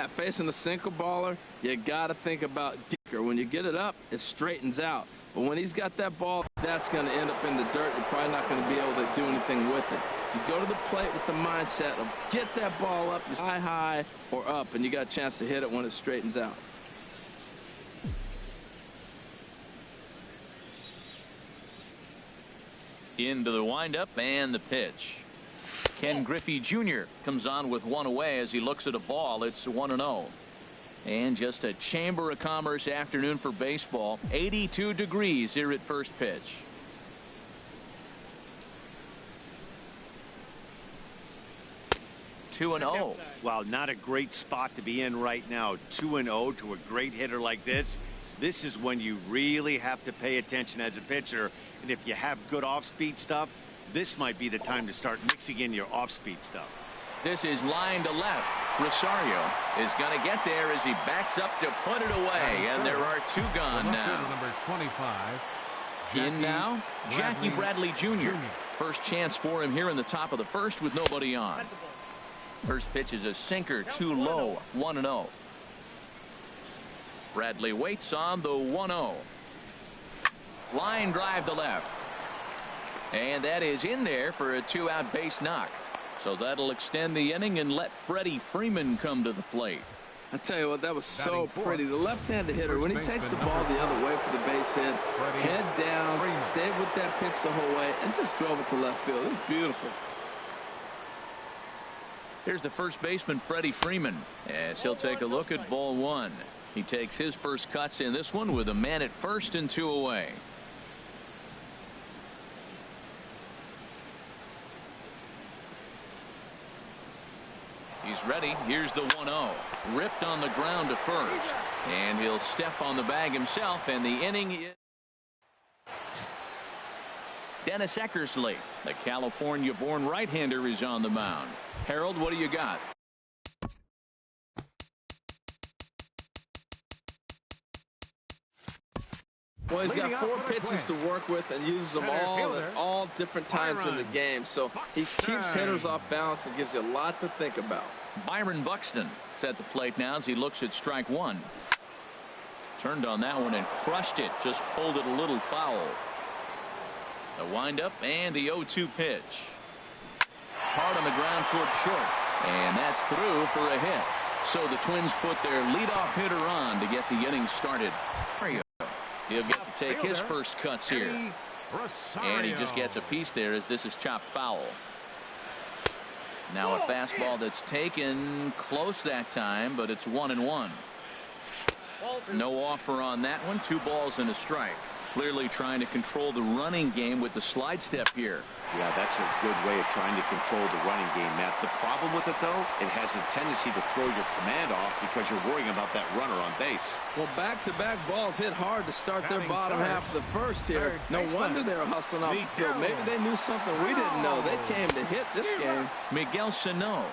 Facing a single baller, you got to think about kicker. When you get it up, it straightens out. But when he's got that ball, that's going to end up in the dirt. You're probably not going to be able to do anything with it. You go to the plate with the mindset of get that ball up high or up, and you got a chance to hit it when it straightens out. Into the windup and the pitch. Ken Griffey Jr. comes on with one away as he looks at a ball. It's 1-0. And just a Chamber of Commerce afternoon for baseball. 82 degrees here at first pitch. Two and 0. Well, not a great spot to be in right now. 2-0 to a great hitter like this. This is when you really have to pay attention as a pitcher. And if you have good off-speed stuff, this might be the time to start mixing in your off-speed stuff. This is line to left. Rosario is going to get there as he backs up to put it away. And there are two gone now. Number 25. In now, Jackie Bradley Jr. First chance for him here in the top of the first with nobody on. First pitch is a sinker, too low. 1-0. Bradley waits on the 1-0. Line drive to left. And that is in there for a two-out base knock. So that'll extend the inning and let Freddie Freeman come to the plate. I tell you what, that was so pretty. The left-handed hitter, when he takes the ball the other way for the base hit, head down, stayed with that pitch the whole way, and just drove it to left field. It's beautiful. Here's the first baseman, Freddie Freeman, as he'll take a look at ball one. He takes his first cuts in this one with a man at first and two away. He's ready. Here's the 1-0. Ripped on the ground to first. And he'll step on the bag himself, and the inning is Dennis Eckersley, the California-born right-hander, is on the mound. Harold, what do you got? Well, he's got 4 pitches to work with and uses them all at all different times in the game. So he keeps hitters off balance and gives you a lot to think about. Byron Buxton is at the plate now as he looks at strike one. Turned on that one and crushed it. Just pulled it a little foul. The windup and the 0-2 pitch. Hard on the ground toward short. And that's through for a hit. So the Twins put their leadoff hitter on to get the inning started. He'll get to take his first cuts here. And he just gets a piece there as this is chopped foul. Now a fastball that's taken close that time, but it's 1-1. No offer on that one. 2 balls and a strike. Clearly trying to control the running game with the slide step here. Yeah, that's a good way of trying to control the running game, Matt. The problem with it, though, it has a tendency to throw your command off because you're worrying about that runner on base. Well, back-to-back balls hit hard to start their bottom half of the first here. No wonder they were hustling off the field. Maybe they knew something we didn't know. They came to hit this game. Miguel Sano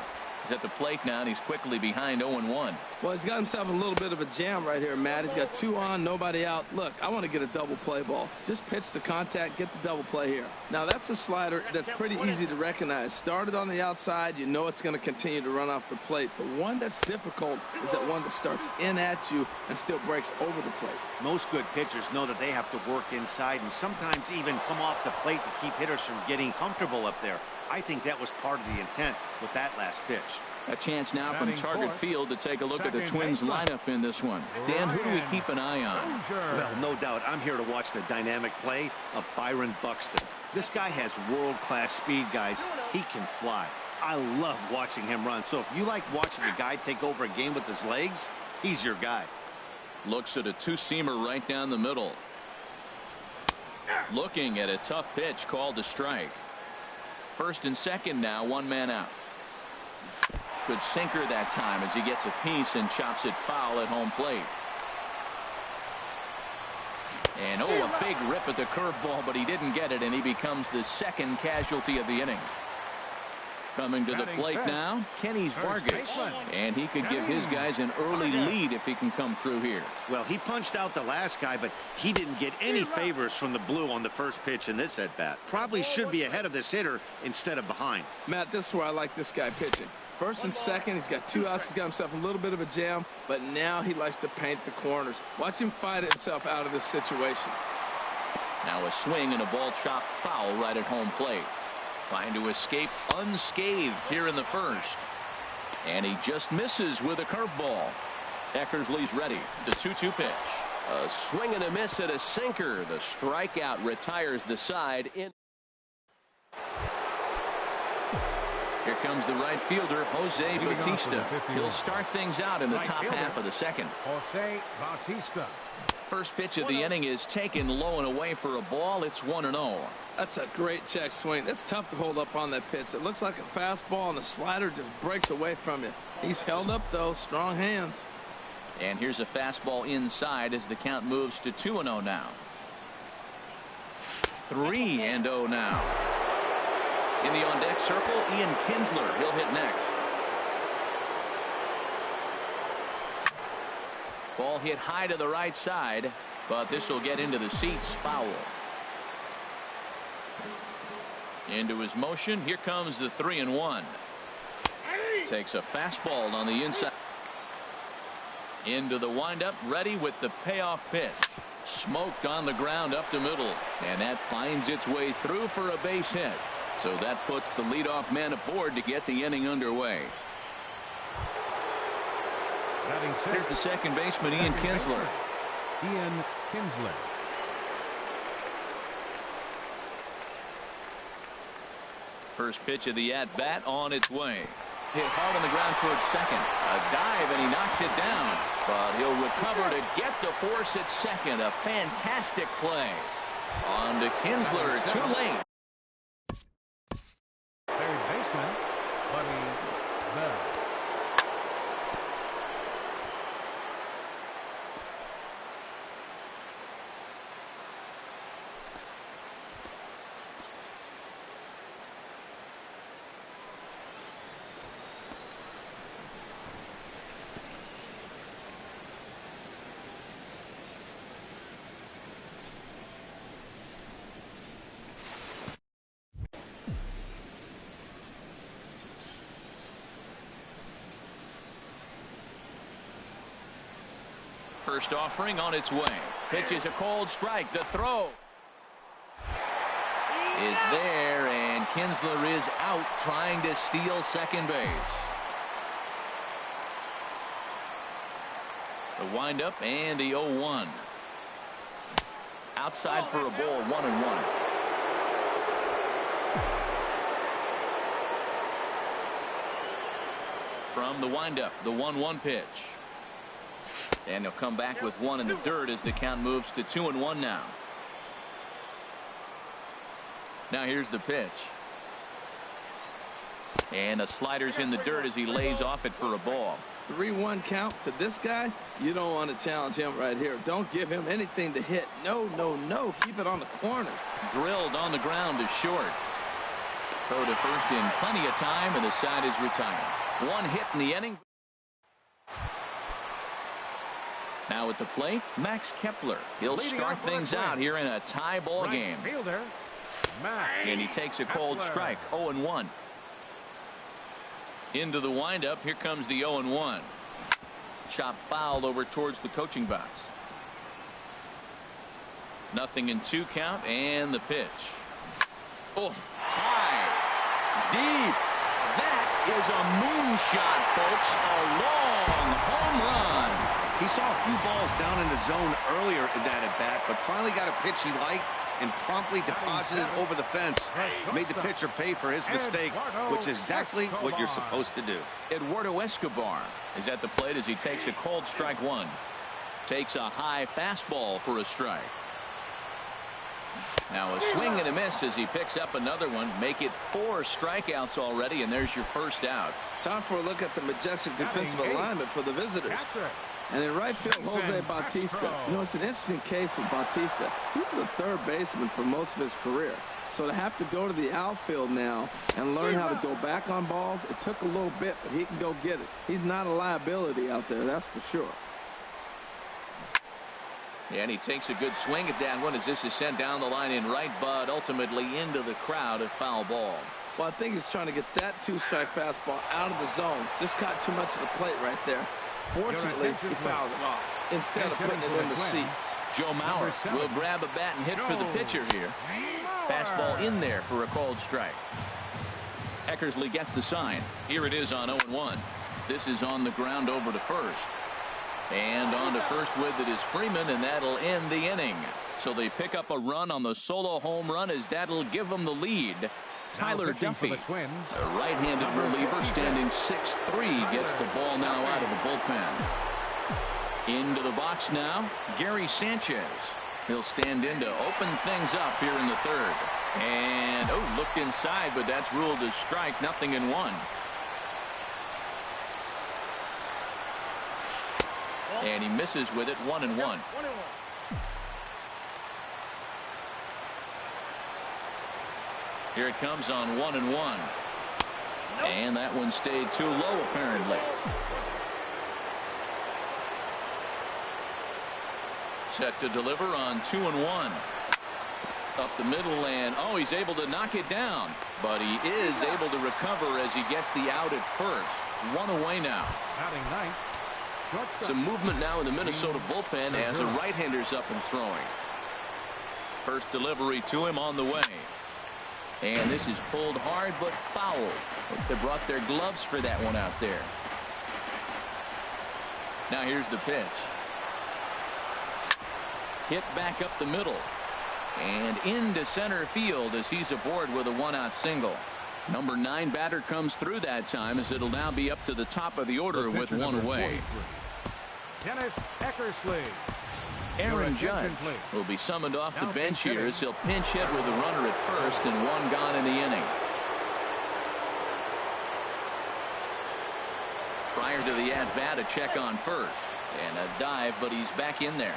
is at the plate now, and he's quickly behind 0-1. Well, he's got himself a little bit of a jam right here, Matt. He's got 2 on, nobody out. Look, I want to get a double play ball. Just pitch the contact, get the double play here. Now, that's a slider that's pretty easy to recognize. Started on the outside, you know it's going to continue to run off the plate. But one that's difficult is that one that starts in at you and still breaks over the plate. Most good pitchers know that they have to work inside and sometimes even come off the plate to keep hitters from getting comfortable up there. I think that was part of the intent with that last pitch. A chance now from Target Field to take a look at the Twins lineup in this one. Dan, who do we keep an eye on? Well, no doubt. I'm here to watch the dynamic play of Byron Buxton. This guy has world-class speed, guys. He can fly. I love watching him run. So if you like watching a guy take over a game with his legs, he's your guy. Looks at a two-seamer right down the middle. Looking at a tough pitch called a strike. First and second now, 1 man out. Good sinker that time as he gets a piece and chops it foul at home plate. And a big rip at the curveball, but he didn't get it, and he becomes the second casualty of the inning. Coming to the plate now, Kenny Vargas, and he could give his guys an early lead if he can come through here. Well, he punched out the last guy, but he didn't get any favors from the blue on the first pitch in this at-bat. Probably should be ahead of this hitter instead of behind. Matt, this is where I like this guy pitching. First and second, he's got 2 outs. He's got himself a little bit of a jam, but now he likes to paint the corners. Watch him fight himself out of this situation. Now a swing and a ball chopped foul right at home plate. Trying to escape unscathed here in the first. And he just misses with a curveball. Eckersley's ready. The 2-2 pitch. A swing and a miss at a sinker. The strikeout retires the side. Here comes the right fielder, Jose Bautista. He'll start things out in the top half of the second. Jose Bautista. First pitch of the inning is taken low and away for a ball. It's 1-0. That's a great check swing. It's tough to hold up on that pitch. It looks like a fastball, and the slider just breaks away from you. He's held up, though. Strong hands. And here's a fastball inside as the count moves to 2-0 now. 3-0 now. In the on-deck circle, Ian Kinsler. He'll hit next. Ball hit high to the right side, but this will get into the seats. Foul. Into his motion. Here comes the 3-1. Takes a fastball on the inside. Into the windup, ready with the payoff pitch. Smoked on the ground up the middle, and that finds its way through for a base hit. So that puts the leadoff man aboard to get the inning underway. Here's the second baseman, Ian Kinsler. Ian Kinsler. First pitch of the at-bat on its way. Hit hard on the ground towards second. A dive, and he knocks it down. But he'll recover to get the force at second. A fantastic play. On to Kinsler. Too late. Third baseman, Buddy Bell. First offering on its way. Pitch is a cold strike. The throw is there, and Kinsler is out trying to steal second base. The windup and the 0-1. Outside for a ball, 1-1. From the windup, the 1-1 pitch. And he'll come back with one in the dirt as the count moves to 2-1 now. Now here's the pitch. And a slider's in the dirt as he lays off it for a ball. 3-1 count to this guy. You don't want to challenge him right here. Don't give him anything to hit. No, no, no. Keep it on the corner. Drilled on the ground to short. Throw to first in plenty of time, and the side is retired. One hit in the inning. Now at the plate, Max Kepler. He'll start things out here in a tie ball game. And he takes a cold strike. 0-1. Into the windup. Here comes the 0-1. Chop foul over towards the coaching box. 0-2 count, and the pitch. Oh, high, deep. That is a moonshot, folks. A long home run. He saw a few balls down in the zone earlier in that at-bat, but finally got a pitch he liked and promptly deposited it over the fence. Made the pitcher pay for his mistake, which is exactly what you're supposed to do. Eduardo Escobar is at the plate as he takes a cold strike one. Takes a high fastball for a strike. Now a swing and a miss as he picks up another one. Make it 4 strikeouts already, and there's your first out. Time for a look at the majestic defensive alignment for the visitors. And in right field, Jose Bautista. You know, it's an interesting case with Bautista. He was a third baseman for most of his career. So to have to go to the outfield now and learn how to go back on balls, it took a little bit, but he can go get it. He's not a liability out there, that's for sure. And he takes a good swing at that one as this is sent down the line in right, but ultimately into the crowd, a foul ball. Well, I think he's trying to get that two-strike fastball out of the zone. Just caught too much of the plate right there. Fortunately, he fouled it instead of putting it in the seats. Joe Mauer will grab a bat and hit for the pitcher here. Fastball in there for a called strike. Eckersley gets the sign. Here it is on 0-1. This is on the ground over to first. And on to first with it is Freeman, and that'll end the inning. So they pick up a run on the solo home run as that'll give them the lead. Tyler Duffy, a right-handed reliever standing 6'3", gets the ball now out of the bullpen. Into the box now, Gary Sanchez. He'll stand in to open things up here in the third. And, looked inside, but that's ruled as strike, 0-1. And he misses with it, 1-1. Here it comes on 1-1. And that one stayed too low, apparently. Set to deliver on 2-1. Up the middle, and he's able to knock it down. But he is able to recover as he gets the out at first. One away now. Batting ninth. Some movement now in the Minnesota bullpen as the right-hander's up and throwing. First delivery to him on the way. And this is pulled hard but foul. They brought their gloves for that one out there. Now here's the pitch. Hit back up the middle. And into center field as he's aboard with a one-out single. Number 9 batter comes through that time as it'll now be up to the top of the order with one away. Dennis Eckersley. Aaron Judge will be summoned off the bench here as he'll pinch hit with a runner at first and one gone in the inning. Prior to the at-bat, a check on first. And a dive, but he's back in there.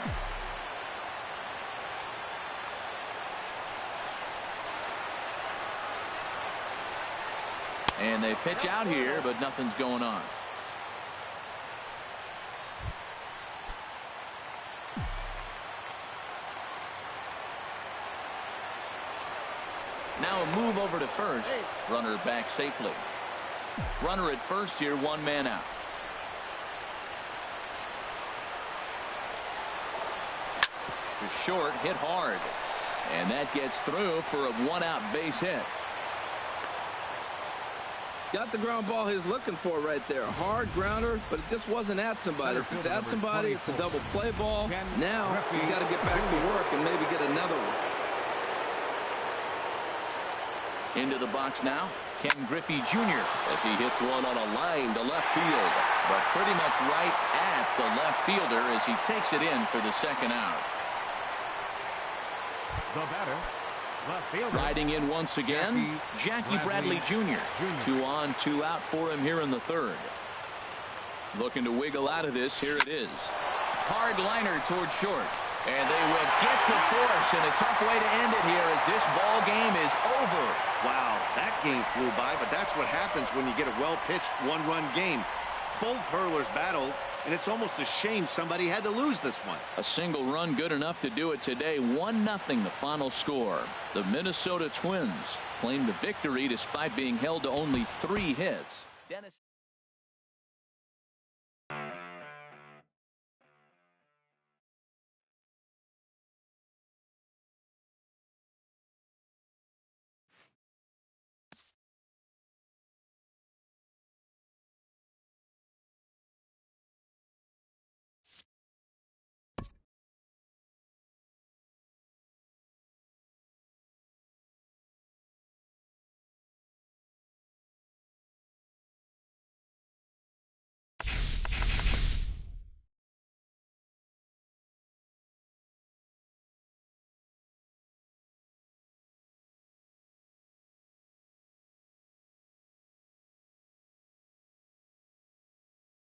And they pitch out here, but nothing's going on. Now a move over to first. Runner back safely. Runner at first here, one man out. To short, hit hard. And that gets through for a one-out base hit. Got the ground ball he's looking for right there. Hard grounder, but it just wasn't at somebody. If it's at somebody, it's a double play ball. Now he's got to get back to work and maybe get another one. Into the box now, Ken Griffey Jr. as he hits one on a line to left field. But pretty much right at the left fielder as he takes it in for the second out. The batter, left fielder. Riding in once again, Jackie Bradley Jr. 2 on, 2 out for him here in the third. Looking to wiggle out of this. Here it is. Hard liner towards short. And they will get the force, and a tough way to end it here as this ball game is over. Wow, that game flew by, but that's what happens when you get a well-pitched one-run game. Both hurlers battled, and it's almost a shame somebody had to lose this one. A single run good enough to do it today. 1-0 the final score. The Minnesota Twins claim the victory despite being held to only 3 hits. Dennis